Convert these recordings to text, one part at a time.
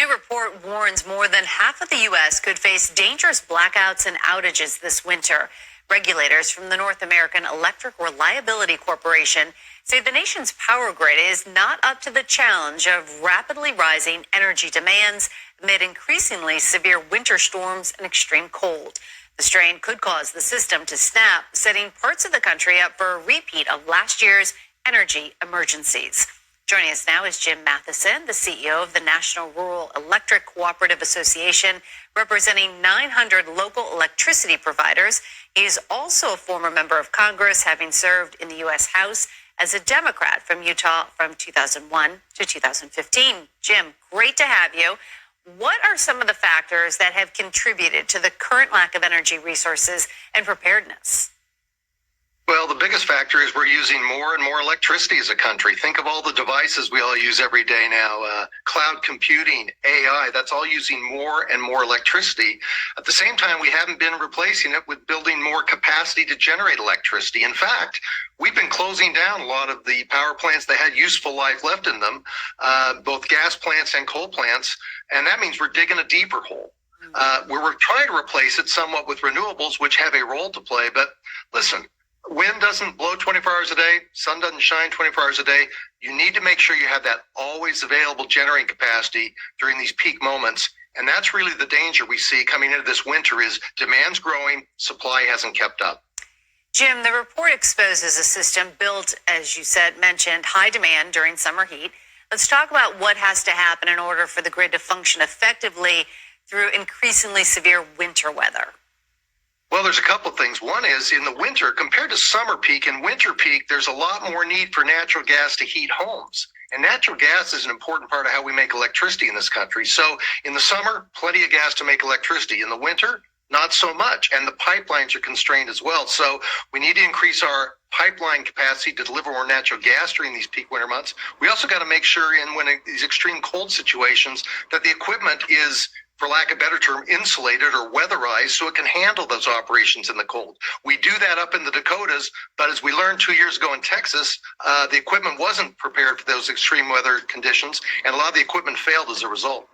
A report warns more than half of the U.S. could face dangerous blackouts and outages this winter. Regulators from the North American Electric Reliability Corporation say the nation's power grid is not up to the challenge of rapidly rising energy demands amid increasingly severe winter storms and extreme cold. The strain could cause the system to snap, setting parts of the country up for a repeat of last year's energy emergencies. Joining us now is Jim Matheson, the CEO of the National Rural Electric Cooperative Association, representing 900 local electricity providers. He is also a former member of Congress, having served in the U.S. House as a Democrat from Utah from 2001 to 2015. Jim, great to have you. What are some of the factors that have contributed to the current lack of energy resources and preparedness? Well, the biggest factor is we're using more and more electricity as a country. Think of all the devices we all use every day now. Cloud computing, AI, that's all using more and more electricity. At the same time, we haven't been replacing it with building more capacity to generate electricity. In fact, we've been closing down a lot of the power plants that had useful life left in them, both gas plants and coal plants, and that means we're digging a deeper hole. We're trying to replace it somewhat with renewables, which have a role to play. But listen, wind doesn't blow 24 hours a day, sun doesn't shine 24 hours a day. You need to make sure you have that always available generating capacity during these peak moments. And that's really the danger we see coming into this winter is demand's growing, supply hasn't kept up. Jim, the report exposes a system built, as you mentioned, high demand during summer heat. Let's talk about what has to happen in order for the grid to function effectively through increasingly severe winter weather. Well, there's a couple of things. One is in the winter, compared to summer peak and winter peak, there's a lot more need for natural gas to heat homes. And natural gas is an important part of how we make electricity in this country. So in the summer, plenty of gas to make electricity. In the winter, not so much. And the pipelines are constrained as well. So we need to increase our pipeline capacity to deliver more natural gas during these peak winter months. We also got to make sure these extreme cold situations that the equipment is, for lack of a better term, insulated or weatherized so it can handle those operations in the cold. We do that up in the Dakotas, but as we learned 2 years ago in Texas, the equipment wasn't prepared for those extreme weather conditions, and a lot of the equipment failed as a result.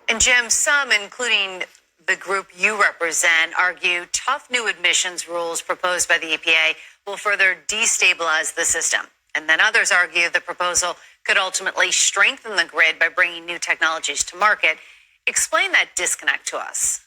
And Jim, some, including the group you represent, argue tough new emissions rules proposed by the EPA will further destabilize the system. And then others argue the proposal could ultimately strengthen the grid by bringing new technologies to market. Explain that disconnect to us.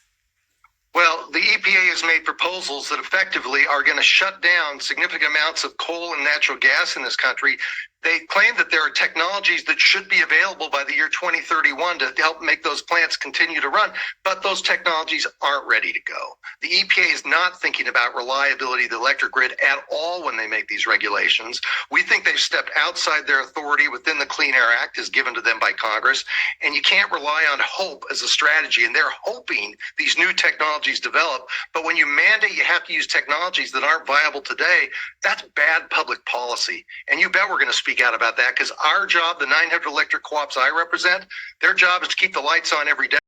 Well, the EPA has made proposals that effectively are going to shut down significant amounts of coal and natural gas in this country. They claim that there are technologies that should be available by the year 2031 to help make those plants continue to run, but those technologies aren't ready to go. The EPA is not thinking about reliability of the electric grid at all when they make these regulations. We think they've stepped outside their authority within the Clean Air Act as given to them by Congress, and you can't rely on hope as a strategy, and they're hoping these new technologies develop, but when you mandate you have to use technologies that aren't viable today, that's bad public policy. And you bet we're going to speak out about that, because our job, the 900 electric co-ops I represent, their job is to keep the lights on every day.